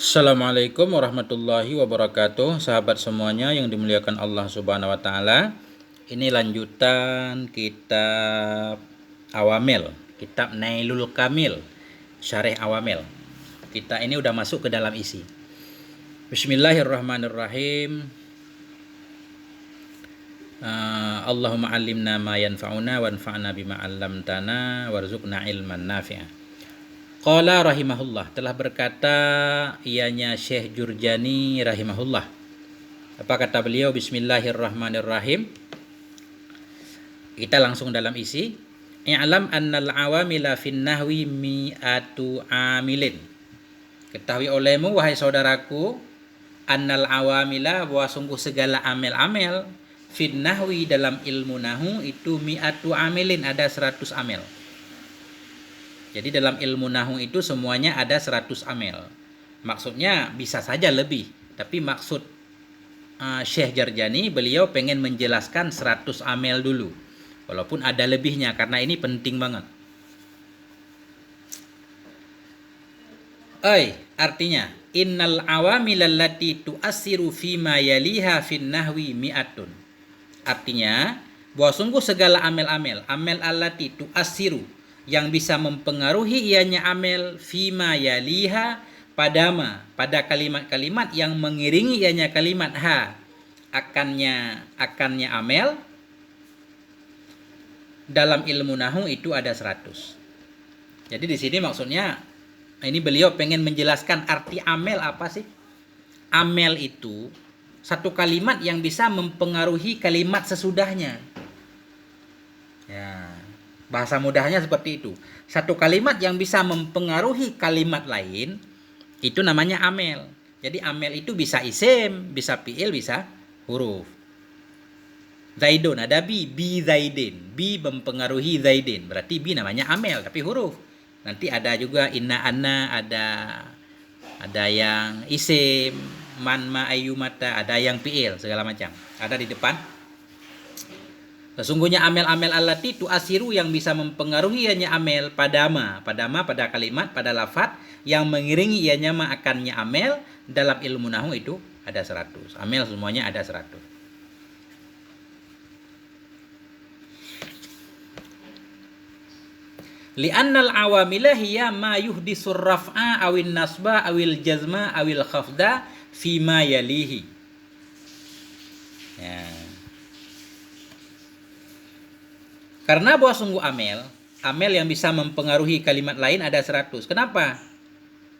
Assalamualaikum warahmatullahi wabarakatuh. Sahabat semuanya yang dimuliakan Allah Subhanahu wa taala. Ini lanjutan kitab Awamil, kitab Nailul Kamil, Syarih Awamil. Kita ini udah masuk ke dalam isi. Bismillahirrahmanirrahim. Allahumma allimna ma yanfa'una wanfa'na bima 'allamtana warzuqna ilman nafi'a. Qala rahimahullah, telah berkata ianya Syekh Jurjani rahimahullah. Apa kata beliau? Bismillahirrahmanirrahim. Kita langsung dalam isi. I'lam annal awamila fin nahwi mi'atu amilin. Ketahui olehmu wahai saudaraku, annal awamila, bahwa sungguh segala amel-amel, fin nahwi dalam ilmu nahu itu mi'atu amilin, ada 100 amel. Jadi dalam ilmu nahu itu semuanya ada 100 amel. Maksudnya bisa saja lebih, tapi maksud Syekh Jurjani, beliau pengen menjelaskan 100 amel dulu. Walaupun ada lebihnya, karena ini penting banget. Artinya, innal awamil allati tu'assiru fima yaliha fin nahwi mi'atun. Artinya, bahwa sungguh segala amel-amel, amel allati tu'assiru, yang bisa mempengaruhi ianya amel fima yaliha pada kalimat-kalimat yang mengiringi ianya kalimat ha, akannya amel, dalam ilmu nahu itu ada 100. Jadi di sini maksudnya ini beliau pengen menjelaskan arti amel apa sih? Amel itu satu kalimat yang bisa mempengaruhi kalimat sesudahnya. Ya, bahasa mudahnya seperti itu. Satu kalimat yang bisa mempengaruhi kalimat lain, itu namanya amel. Jadi amel itu bisa isim, bisa fi'il, bisa huruf. Zaidun, ada bi zaidin. Bi mempengaruhi zaidin. Berarti bi namanya amel, tapi huruf. Nanti ada juga inna anna, ada yang isim, man ma ayyumata, ada yang fi'il, segala macam. Ada di depan. Sesungguhnya amel-amel allati tu'asiru, yang bisa mempengaruhi ianya amel pada pada kalimat, pada lafaz yang mengiringi ianya ma akannya amel, dalam ilmu nahu itu ada 100. Amel semuanya ada 100. Li'annal awamila hiya ma yuhdisur raf'a awil nasba awil jazma awil khafda fima yalihi. Ya. Karena bahwa sungguh amel yang bisa mempengaruhi kalimat lain ada 100. Kenapa?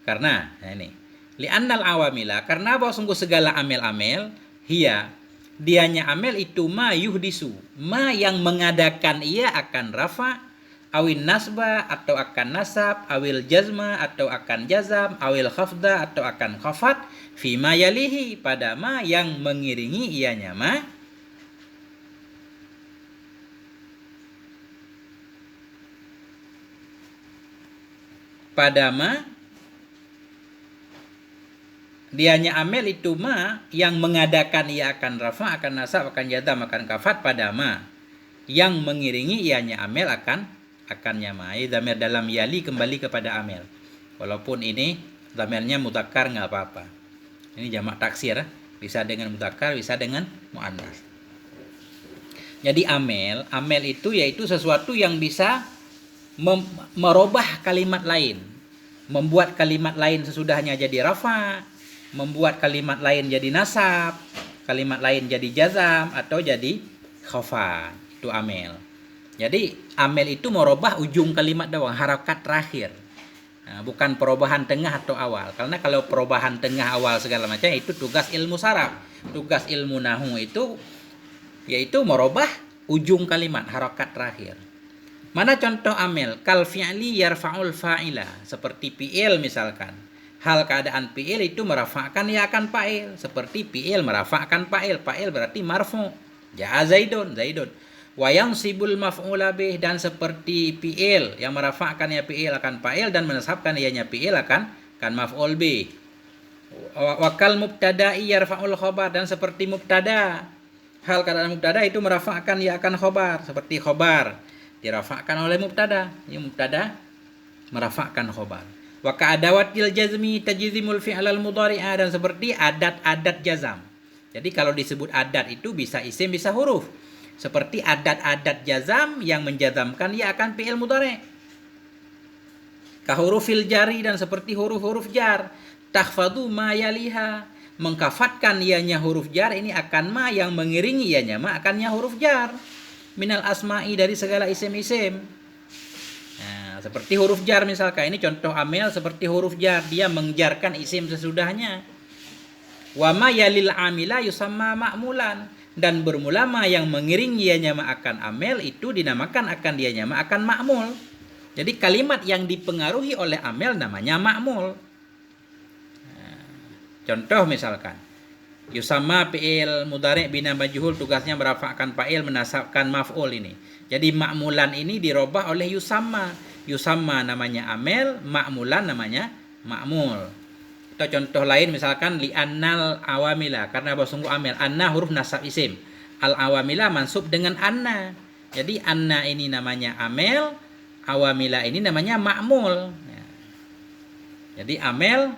Karena ini. Li'annal awamila, karena bahwa sungguh segala amel-amel, dianya amel itu ma yuhdisu, ma yang mengadakan ia akan rafa, awil nasba atau akan nasab, awil jazma atau akan jazam, awil khafda atau akan khafat, fima yalihi pada ma yang mengiringi ianya ma, pada ma dianya amel itu ma yang mengadakan ia akan rafa, akan nasab, akan jazam, akan kafat pada ma yang mengiringi ianya amel akannya ma. Dhamir dalam yali kembali kepada amel. Walaupun ini dhamirnya mudzakkar nggak apa-apa. Ini jamak taksir, bisa dengan mudzakkar, bisa dengan muannas. Jadi amel itu yaitu sesuatu yang bisa merubah kalimat lain, membuat kalimat lain sesudahnya jadi rafa, membuat kalimat lain jadi nasab, kalimat lain jadi jazam atau jadi khafat. Itu amel. Jadi amel itu merubah ujung kalimat doang, harakat terakhir. Nah, bukan perubahan tengah atau awal. Karena kalau perubahan tengah awal segala macam itu tugas ilmu saraf. Tugas ilmu nahu itu yaitu merubah ujung kalimat, harakat terakhir. Mana contoh amel? Kal fi'li yarfa'ul fa'ila, seperti fi'il misalkan. Hal keadaan fi'il itu merafa'kan ya akan fa'il, seperti fi'il merafa'kan fa'il. Fa'il berarti marfu'. Ja'a zaidun. Wa yansibul maf'ula bih, dan seperti fi'il yang merafa'kan ya fi'il akan fa'il dan menasabkan ianya fi'il akan maf'ul bih. Wa kal mubtada'i yarfa'ul khabar, dan seperti mubtada. Hal keadaan mubtada itu merafa'kan ya akan khabar, seperti khabar dirafa'kan oleh mubtada. Ini mubtada merafa'kan khabar. Wa ka'adawatil jazmi tajzimul fi'lal mudhari'a, dan seperti adat-adat jazam. Jadi kalau disebut adat itu bisa isim bisa huruf. Seperti adat-adat jazam yang menjazamkan ia akan fi'il mudhari'. Ka hurufil jari, dan seperti huruf-huruf jar. Takhfadu ma yaliha, mengkafatkan ianya huruf jar ini akan ma yang mengiringi ianya ma akannya huruf jar. Minal asma'i, dari segala isim-isim. Seperti huruf jar misalkan, ini contoh amel seperti huruf jar, dia menjarkan isim sesudahnya. Wa ma yalil amila yusamma ma'mulan, dan bermula ma yang mengiringi ianya ma akan amel itu dinamakan akan dianya ma akan ma'mul. Jadi kalimat yang dipengaruhi oleh amel namanya ma'mul. Contoh misalkan yusamma fi'il mudhari' bina majhul, tugasnya merafa'kan fa'il menasabkan maf'ul ini. Jadi ma'mulan ini dirubah oleh yusamma. Yusamma namanya amel, ma'mulan namanya ma'mul. Atau contoh lain misalkan li'annal awamila, karena bahwa sungguh amel. Anna huruf nasab isim, al awamila mansub dengan anna. Jadi anna ini namanya amel, awamila ini namanya ma'mul. Jadi amel,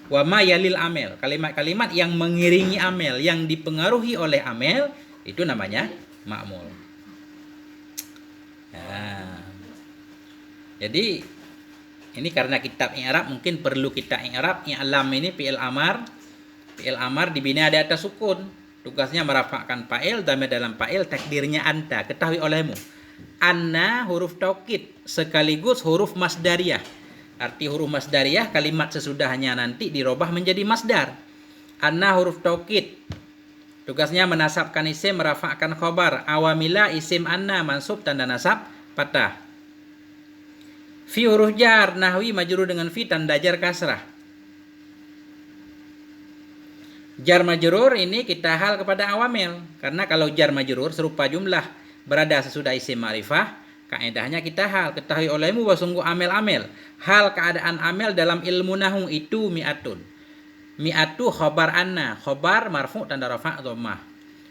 wa ma yalil amel, kalimat-kalimat yang mengiringi amel, yang dipengaruhi oleh amel, itu namanya ma'mul. Jadi ini karena kitab i'rab mungkin perlu kita i'rab. I'lam ini fi'il amar. Fi'il amar dibina di atas sukun. Tugasnya merafa'kan fa'il, dhamir dalam fa'il, takdirnya anta, ketahui olehmu. Anna huruf taukid sekaligus huruf masdariyah. Arti huruf masdariyah kalimat sesudahnya nanti dirubah menjadi masdar. Anna huruf taukid. Tugasnya menasabkan isim, merafa'kan khobar. Awamila isim anna mansub tanda nasab fathah. Fi huruf jar, nahwi majrur dengan fi tanda jar kasrah. Jar majrur ini kita hal kepada awamil, karena kalau jar majrur serupa jumlah berada sesudah isim ma'rifah, kaedahnya kita hal, ketahui olehmu bahwa sungguh amel-amel. Hal keadaan amel dalam ilmu nahwu itu mi'atun. Mi'atu khobar anna, khobar marfu tanda rafa' dhammah.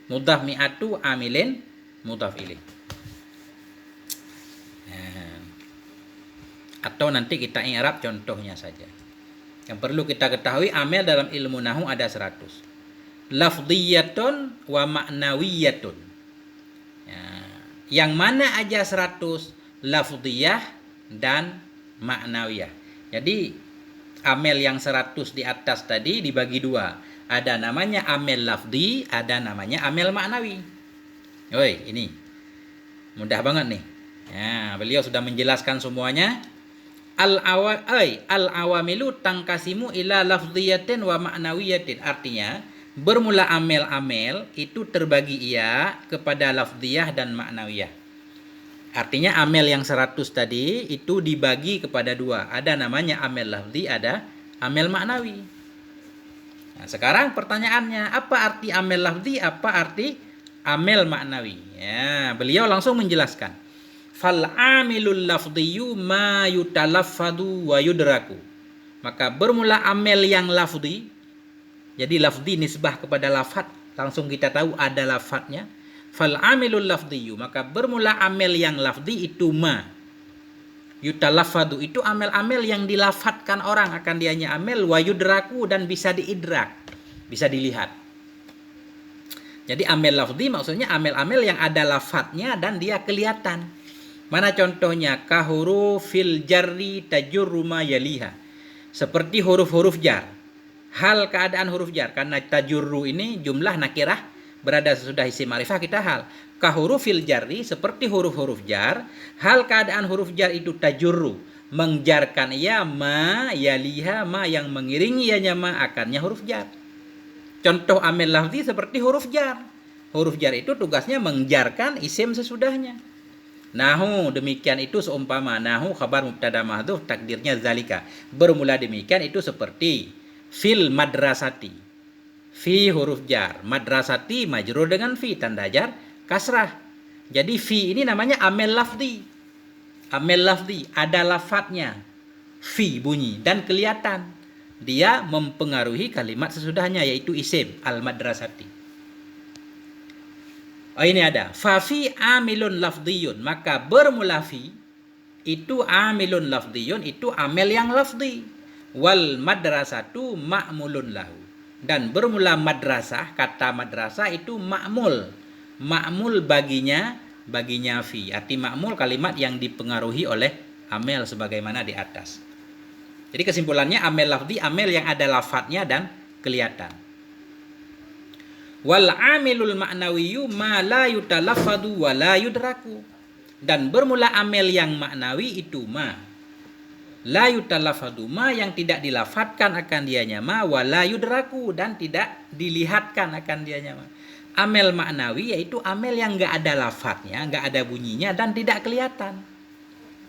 Mudhaf mi'atu amilin mudhaf ilaih. Atau nanti kita i'rab contohnya saja. Yang perlu kita ketahui amel dalam ilmu nahwu ada 100. Lafdhiyatun wa ma'nawiyatun. Yang mana aja 100? Lafdhiyah dan ma'nawiyah. Jadi amel yang 100 di atas tadi dibagi dua. Ada namanya amel lafdhi, ada namanya amel ma'nawi. Oi, ini mudah banget nih. Ya, beliau sudah menjelaskan semuanya. Al-awamilu tangkasimu ila lafdhiyatin wa ma'nawiyatin. Artinya bermula amel-amel itu terbagi ia kepada lafdhiyah dan ma'nawiyah. Artinya amel yang 100 tadi itu dibagi kepada dua. Ada namanya amel lafdhi, ada amel ma'nawi. Nah, sekarang pertanyaannya, apa arti amel lafdhi, apa arti amel ma'nawi? Ya, beliau langsung menjelaskan. Fal amilul lafdhiyu ma yutalaffadu wa yudraku. Maka bermula amel yang lafdhi. Jadi lafdhi nisbah kepada lafad, langsung kita tahu ada lafadnya. Fal amilul lafdhiyu, maka bermula amel yang lafdhi itu ma yutalaffadu, itu amel-amel yang dilafadkan orang akan dianya amel, wa yudraku, dan bisa diidrak, bisa dilihat. Jadi amel lafdhi maksudnya amel-amel yang ada lafadnya dan dia kelihatan. Mana contohnya? Kahurufil jarri tajurru ma yaliha. Seperti huruf-huruf jar. Hal keadaan huruf jar, karena tajurru ini jumlah nakirah berada sesudah isim ma'rifah, kita hal. Kahurufil jarri, seperti huruf-huruf jar. Hal keadaan huruf jar itu tajurru, mengjarkan ia ma yaliha, ma yang mengiringi ianya ma akannya huruf jar. Contoh amel lafzi seperti huruf jar. Huruf jar itu tugasnya mengjarkan isim sesudahnya. Nahu demikian itu seumpama nahu khabar mubtada mahdhuf takdirnya zalika. Bermula demikian itu seperti fil madrasati. Fi huruf jar, madrasati majrur dengan fi tanda jar kasrah. Jadi fi ini namanya amel lafzi. Amel lafzi ada lafadznya. Fi bunyi dan kelihatan. Dia mempengaruhi kalimat sesudahnya yaitu isim al madrasati. Oh, ini ada fa fi amilun lafdhiyun, maka bermula fi itu amilun lafdiyun, itu amil yang lafdi. Wal madrasatu ma'mulun lahu. Dan bermula madrasah, kata madrasah itu ma'mul. Ma'mul baginya fi. Arti ma'mul kalimat yang dipengaruhi oleh amil sebagaimana di atas. Jadi kesimpulannya amil lafdi, amil yang ada lafadznya dan kelihatan. Wal amilul ma'nawiyyu ma la yutalaffadu wa la yudraku. Dan bermula amil yang maknawi itu ma la yutalaffadu, ma yang tidak dilafatkan akan dianya ma, wa la yudraku dan tidak dilihatkan akan dianya ma. Amil maknawi yaitu amil yang enggak ada lafadznya, enggak ada bunyinya dan tidak kelihatan.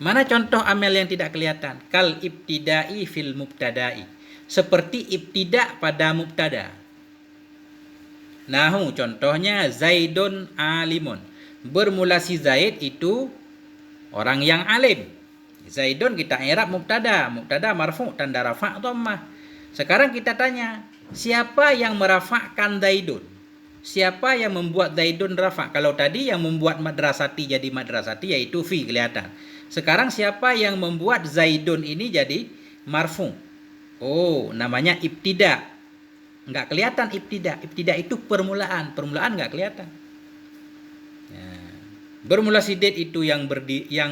Mana contoh amil yang tidak kelihatan? Kal ibtidai fil mubtadai, seperti ibtida pada mubtada. Nahu contohnya Zaidun alimun. Bermula si Zaid itu orang yang alim. Zaidun kita i'rab mubtada, mubtada marfu tanda rafa' dhammah. Sekarang kita tanya, siapa yang merafa'kan Zaidun? Siapa yang membuat Zaidun rafa'? Kalau tadi yang membuat madrasati jadi madrasati yaitu fi, kelihatan. Sekarang siapa yang membuat Zaidun ini jadi marfu'? Oh, namanya ibtida. Enggak kelihatan ibtida. Ibtida itu permulaan enggak kelihatan. Bermula sidid itu yang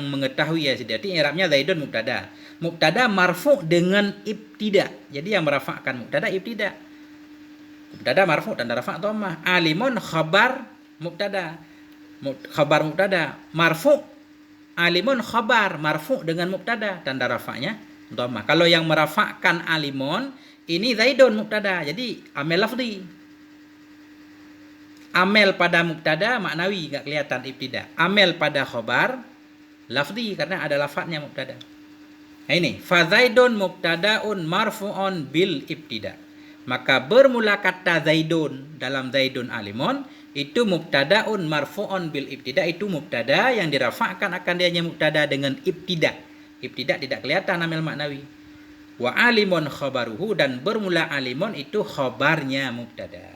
mengetahui ya sidid. I'rabnya Zaidun mubtada. Mubtada marfu dengan ibtida. Jadi yang merafa'kan mubtada ibtida. Mubtada marfu tanda rafa' dhammah. Alimun khabar mubtada. Khabar mubtada marfu. Alimun khabar marfu dengan mubtada tanda rafa'nya dhammah. Kalau yang merafa'kan alimun ini Zaidun mubtada. Jadi amil lafzi. Amel pada mubtada maknawi enggak kelihatan ibtida. Amel pada khobar lafzi karena ada lafadznya mubtada. Nah ini fa Zaidun mubtadaun marfu'un bil ibtida. Maka bermula kata Zaidun dalam Zaidun alimun itu mubtadaun marfu'un bil ibtida, itu mubtada yang dirafa'kan akan dianya mubtada dengan ibtida. Ibtida tidak kelihatan amel maknawi. Wa alimun khabaruhu, dan bermula alimun itu khobarnya mubtada.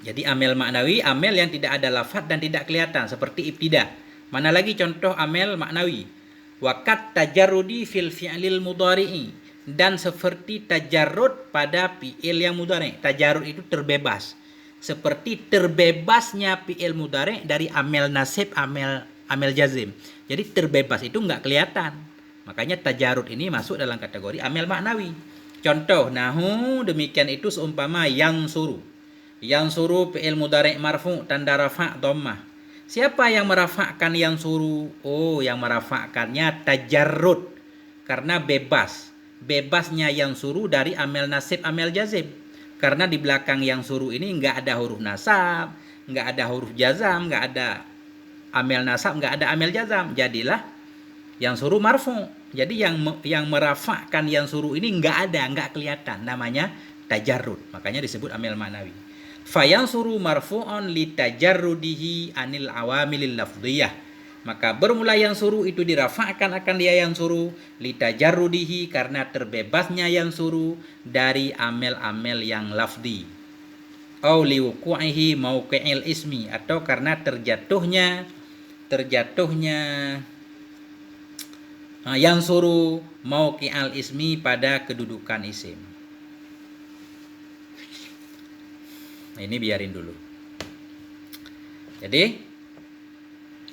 Jadi amel maknawi, amel yang tidak ada lafaz dan tidak kelihatan seperti ibtida. Mana lagi contoh amel maknawi? Waqat tajarrudi fil fi'lil mudhari'i, dan seperti tajarrud pada fi'il yang mudhari'. Tajarrud itu terbebas. Seperti terbebasnya fi'il mudhari' dari amel nasib, amel jazim. Jadi terbebas itu enggak kelihatan. Makanya tajarrud ini masuk dalam kategori amel maknawi. Contoh nahu demikian itu seumpama yang suruh. Yang suruh fi'il mudhari' marfu tanda rafa' dhammah. Siapa yang merafa'kan yang suruh? Oh, yang merafa'kannya tajarrud karena bebas. Bebasnya yang suruh dari amel nasib, amel jazim. Karena di belakang yang suruh ini enggak ada huruf nasab, enggak ada huruf jazam, enggak ada amel nasab, enggak ada amel jazam. Jadilah yang suruh marfu. Jadi yang merafa'kan yang suruh ini enggak ada, enggak kelihatan. Namanya tajarrud. Makanya disebut amel maknawi. Fayansuru marfu'un litajarrudihi anil awamilil lafdhiyah. Maka bermula yang suruh itu dirafa'kan akan dia yang suruh litajarrudihi karena terbebasnya yang suruh dari amel-amel yang lafdi. Au liwuqu'ihi mauqi'il ismi, atau karena terjatuhnya yang suruh mauqi'al ismi pada kedudukan isim. Nah, ini biarin dulu. Jadi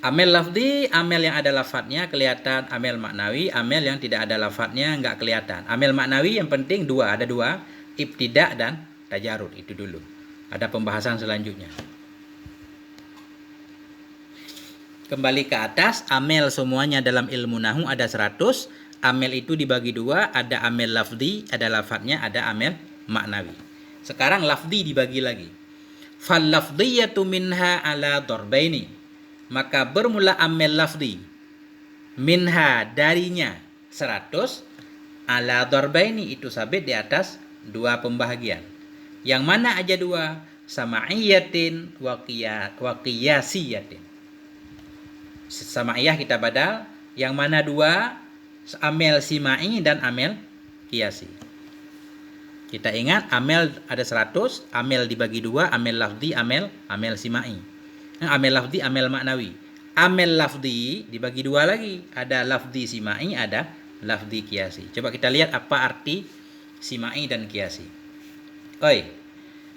amel lafzi, amel yang ada lafadznya kelihatan. Amel maknawi, amel yang tidak ada lafadznya enggak kelihatan. Amel maknawi yang penting ada dua, ibtida dan tajarrud. Itu dulu. Ada pembahasan selanjutnya. Kembali ke atas, amel semuanya dalam ilmu nahwu ada 100. Amel itu dibagi dua, ada amel lafzi, ada lafadznya, ada amel maknawi. Sekarang lafzi dibagi lagi. Fal lafdhiyatu minha ala darbaini. Maka bermula amel lafzi minha darinya 100 ala darbaini, itu sabit di atas dua pembahagian. Yang mana aja dua? Samaiyatin wa qiyasiyatin. Samaiyah kita badal, yang mana dua? Amel simai dan amel qiyasi. Kita ingat amel ada 100, amel dibagi dua, amel lafzi, amel simai. Amel lafzi, amel maknawi. Amel lafdi dibagi dua lagi. Ada lafdi simai, ada lafdi kiasi. Coba kita lihat apa arti simai dan kiasi. Oi.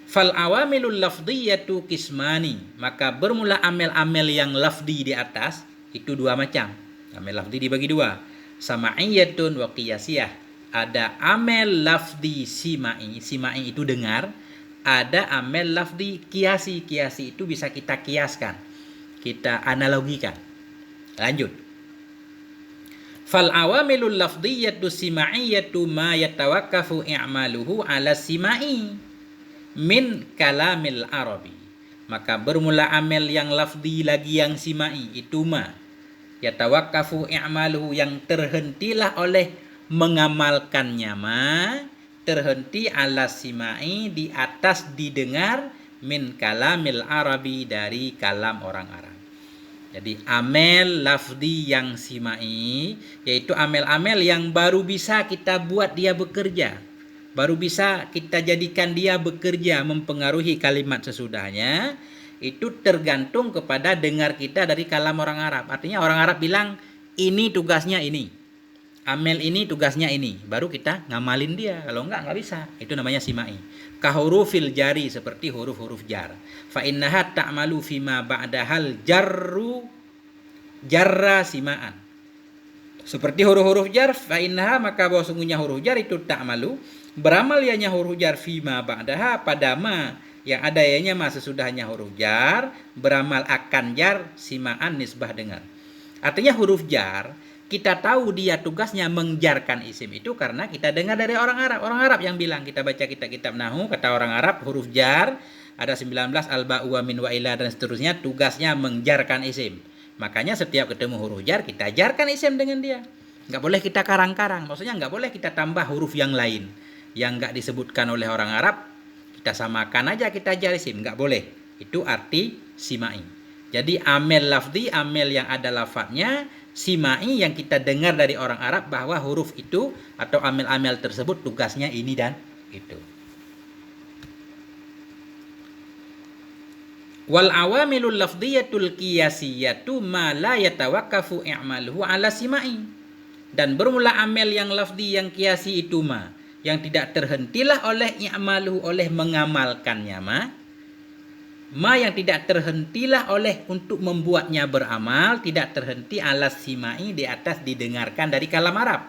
Fal awamilul lafdiyatu kismani. Maka bermula amel-amel yang lafdi di atas itu dua macam. Amel lafdi dibagi dua. Sama'iyatun wa qiyasiyah. Ada amel lafdi simai. Simai itu dengar. Ada amel lafdi kiasi. Kiasi itu bisa kita kiaskan, kita analogikan. Lanjut. Fal awamilul lafdiyatu sima'iyatu ma yatawakkafu i'maluhu ala simai min kalamil arabi. Maka bermula amel yang lafdi lagi yang simai itu ma yatawakkafu i'maluhu, yang terhentilah oleh mengamalkannya ma, terhenti ala simai di atas didengar, min kalamil arabi dari kalam orang Arab. Jadi amel lafdi yang simai yaitu amel-amel yang baru bisa kita buat dia bekerja, baru bisa kita jadikan dia bekerja mempengaruhi kalimat sesudahnya. Itu tergantung kepada dengar kita dari kalam orang Arab. Artinya orang Arab bilang ini tugasnya ini, amel ini tugasnya ini, baru kita ngamalin dia. Kalau enggak bisa. Itu namanya simai. Kahurufil jari, seperti huruf-huruf jar. Fa innaha ta'malu fima ba'dahal jarru jarra simaan. Seperti huruf-huruf jar, fa innaha, maka bahwa sungguhnya huruf jar itu ta'malu, beramal ianya huruf jar fima ba'daha, pada ma yang ada ianya ma sesudahnya huruf jar, beramal akan jar simaan nisbah dengar. Artinya huruf jar kita tahu dia tugasnya mengjarkan isim itu karena kita dengar dari orang Arab. Orang Arab yang bilang, kita baca kitab-kitab nahu, kata orang Arab huruf jar ada 19, al-ba'u wa min wa ila dan seterusnya, tugasnya mengjarkan isim. Makanya setiap ketemu huruf jar kita jarkan isim dengan dia. Nggak boleh kita karang-karang. Maksudnya nggak boleh kita tambah huruf yang lain yang nggak disebutkan oleh orang Arab, kita samakan aja, kita jar isim. Nggak boleh. Itu arti simai. Jadi amel lafdi, amel yang ada lafadznya. Simai yang kita dengar dari orang Arab bahwa huruf itu atau amel-amel tersebut tugasnya ini dan itu. Wal awamilul lafdiyatul qiyasiyatu ma la yatawakkafu i'maluhu ala simai. Dan bermula amel yang lafdi yang kiasi itu ma, yang tidak terhentilah oleh i'maluhu, oleh mengamalkannya ma yang tidak terhentilah oleh untuk membuatnya beramal, tidak terhenti ala simai di atas didengarkan dari kalam Arab.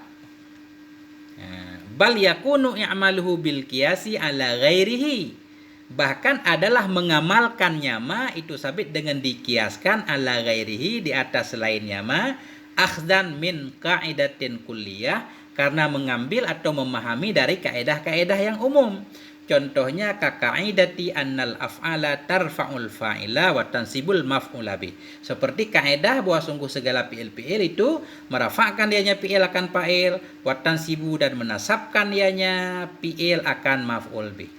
Bal yakunu i'maluhu bil qiyasi ala ghairihi. Bahkan adalah mengamalkannya ma itu sabit dengan dikiaskan ala ghairihi di atas selainnya ma, akhdan min qaidatin kulliyah, karena mengambil atau memahami dari kaedah-kaedah yang umum. Contohnya kaqaidati annal af'ala tarfa'ul fa'ila wa tansibul maf'ula bih. Seperti kaidah bahwa sungguh segala fi'il itu merafa'kan dianya fi'il akan fa'il, wa tansibu dan menasabkan dianya fi'il akan maf'ul bih.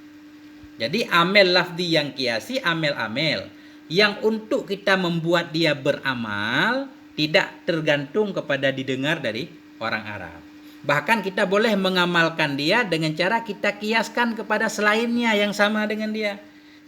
Jadi amel lafdi yang kiasi, amel-amel yang untuk kita membuat dia beramal tidak tergantung kepada didengar dari orang Arab. Bahkan kita boleh mengamalkan dia dengan cara kita kiaskan kepada selainnya yang sama dengan dia.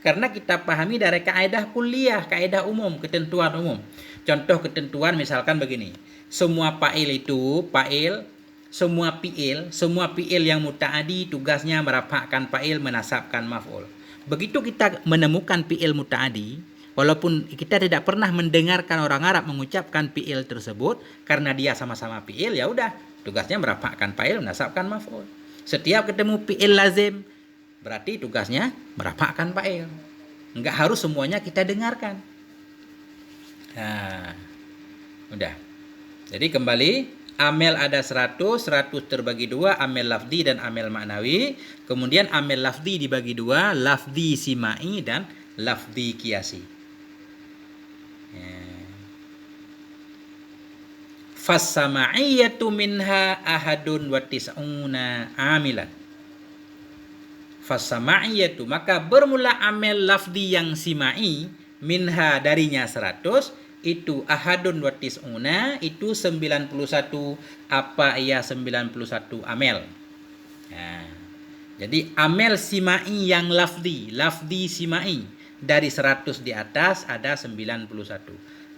Karena kita pahami dari kaidah kuliah, kaidah umum, ketentuan umum. Contoh ketentuan misalkan begini. Semua fa'il itu, fa'il, semua fi'il yang muta'adi tugasnya merafa'kan fa'il, menasabkan maf'ul. Begitu kita menemukan fi'il muta'adi, walaupun kita tidak pernah mendengarkan orang Arab mengucapkan fi'il tersebut, karena dia sama-sama fi'il, ya udah, tugasnya merafa'kan fa'il, menasabkan maf'ul. Setiap ketemu fi'il lazim, berarti tugasnya merafa'kan fa'il. Enggak harus semuanya kita dengarkan. Nah, udah. Jadi kembali, amel ada 100 terbagi dua, amel lafdi dan amel maknawi. Kemudian amel lafdi dibagi dua, lafdi simai dan lafdi kiasi. Fassama'iyatu minha ahadun wa tis'una amilan. Fassama'iyatu, maka bermula amel lafdi yang simai, minha darinya 100, itu ahadun wa tis'una, itu 91, apa ia 91 amel. Nah, jadi amel simai yang lafdi simai dari 100 di atas ada 91.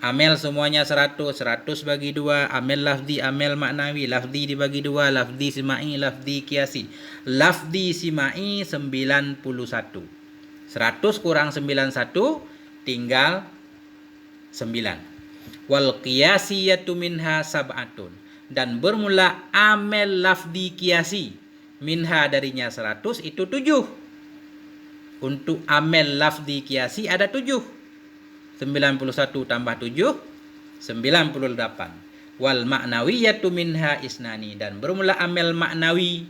Amel semuanya 100, 100 bagi 2, amel lafzi, amel maknawi, lafzi dibagi 2, lafzi simai, lafzi kiasi. Lafzi simai 91. 100 kurang 91 tinggal 9. Wal qiyasiyatu minha sab'atun. Dan bermula amel lafzi kiasi minha darinya 100 itu 7. Untuk amel lafzi kiasi ada 7. 91 tambah 7 98. Wal ma'nawiyatu minha isnani. Dan bermula amel maknawi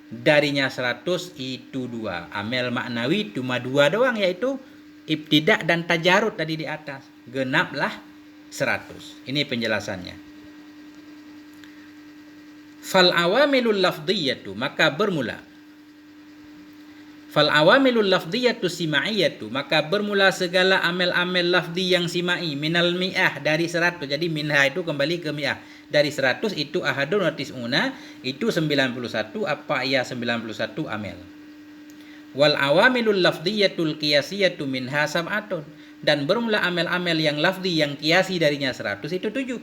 darinya 100 itu 2. Amel maknawi cuma 2 doang, yaitu ibtidak dan tajarud tadi di atas. Genaplah 100. Ini penjelasannya. Fal awamilul lafdhiyatu, maka bermula fal awamilul lafdhiyatu sima'iyatu, maka bermula segala amel-amel lafdi yang simai minal mi'ah dari 100. Jadi minha itu kembali ke mi'ah. Dari 100 itu ahadun wa tis'una, itu 91, apa ya 91 amel. Wal awamilul lafdhiyatul qiyasiyatu minha sab'atun. Dan bermula amel-amel yang lafdi yang kiasi darinya 100 itu 7.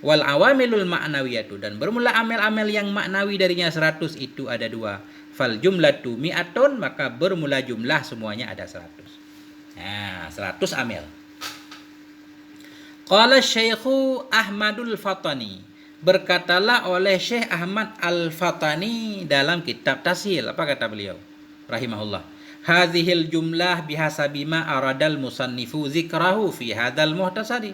Wal awamilul ma'nawiyatu. Dan bermula amel-amel yang maknawi darinya 100 itu ada 2. Fal jumlatu mi'atun, maka bermula jumlah semuanya ada 100. Nah, 100 amel. Qala Syekhu Ahmadul Fatani. Berkatalah oleh Syekh Ahmad Al-Fatani dalam kitab Tashil. Apa kata beliau? Rahimahullah. Hadhil jumlah bihasabi ma aradal musannifu zikrahu fi hadzal muhtasari.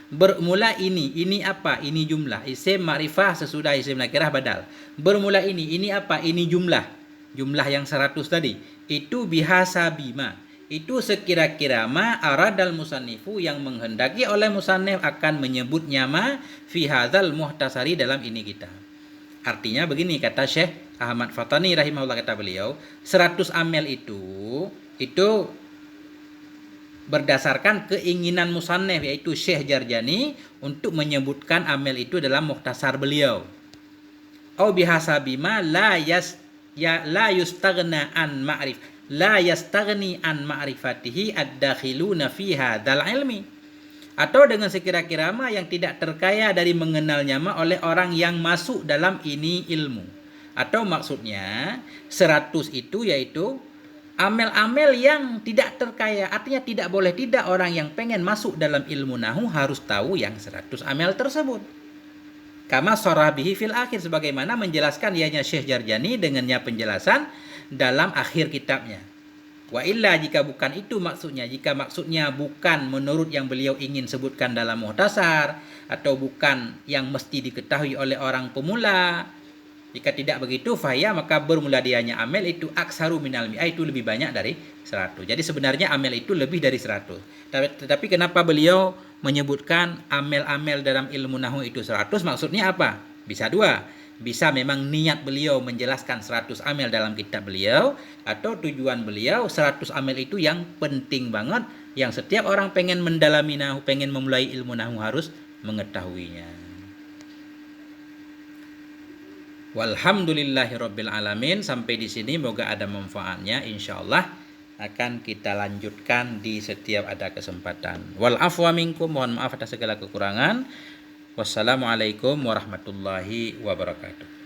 Bermula ini apa? Ini jumlah. Isim ma'rifah sesudah isim nakirah badal. Bermula ini apa? Ini jumlah yang 100 tadi. Itu bihasabi ma. Itu sekira-kira ma aradal musannifu, yang menghendaki oleh musannif akan menyebutnya ma fi hadzal muhtasari, dalam ini kitab. Artinya begini kata Syekh Ahmad Fatani rahimahullah, kata beliau, 100 amel itu berdasarkan keinginan musannif, yaitu Syekh Jarjani, untuk menyebutkan amel itu dalam muhtasar beliau. Au bihasabi ma la yustaghna an ma'rif la yastaghni an ma'rifatihi ad-dakhiluna fi hadzal ilmi. Atau dengan sekira-kira ma yang tidak terkaya dari mengenalnya ma oleh orang yang masuk dalam ini ilmu. Atau maksudnya 100 itu yaitu amel-amel yang tidak terkaya. Artinya tidak boleh tidak orang yang pengen masuk dalam ilmu nahu harus tahu yang 100 amel tersebut. Kama sorabihi fil akhir, sebagaimana menjelaskan ianya Syekh Jarjani dengannya penjelasan dalam akhir kitabnya. Wa illa, jika bukan itu maksudnya, jika maksudnya bukan menurut yang beliau ingin sebutkan dalam muhtasar, atau bukan yang mesti diketahui oleh orang pemula, jika tidak begitu fahya, maka bermula dianya amel itu aksaru minal mi'ah, itu lebih banyak dari 100. Jadi sebenarnya amel itu lebih dari 100. Tetapi kenapa beliau menyebutkan amel-amel dalam ilmu nahwu itu 100? Maksudnya apa? Bisa dua. Bisa memang niat beliau menjelaskan 100 amel dalam kitab beliau, atau tujuan beliau 100 amel itu yang penting banget, yang setiap orang pengen mendalami nahwu, pengen memulai ilmu nahwu harus mengetahuinya. Walhamdulillahirabbil alamin. Sampai di sini moga ada manfaatnya. Insyaallah akan kita lanjutkan di setiap ada kesempatan. Wal afwa minkum, mohon maaf atas segala kekurangan. Wassalamualaikum warahmatullahi wabarakatuh.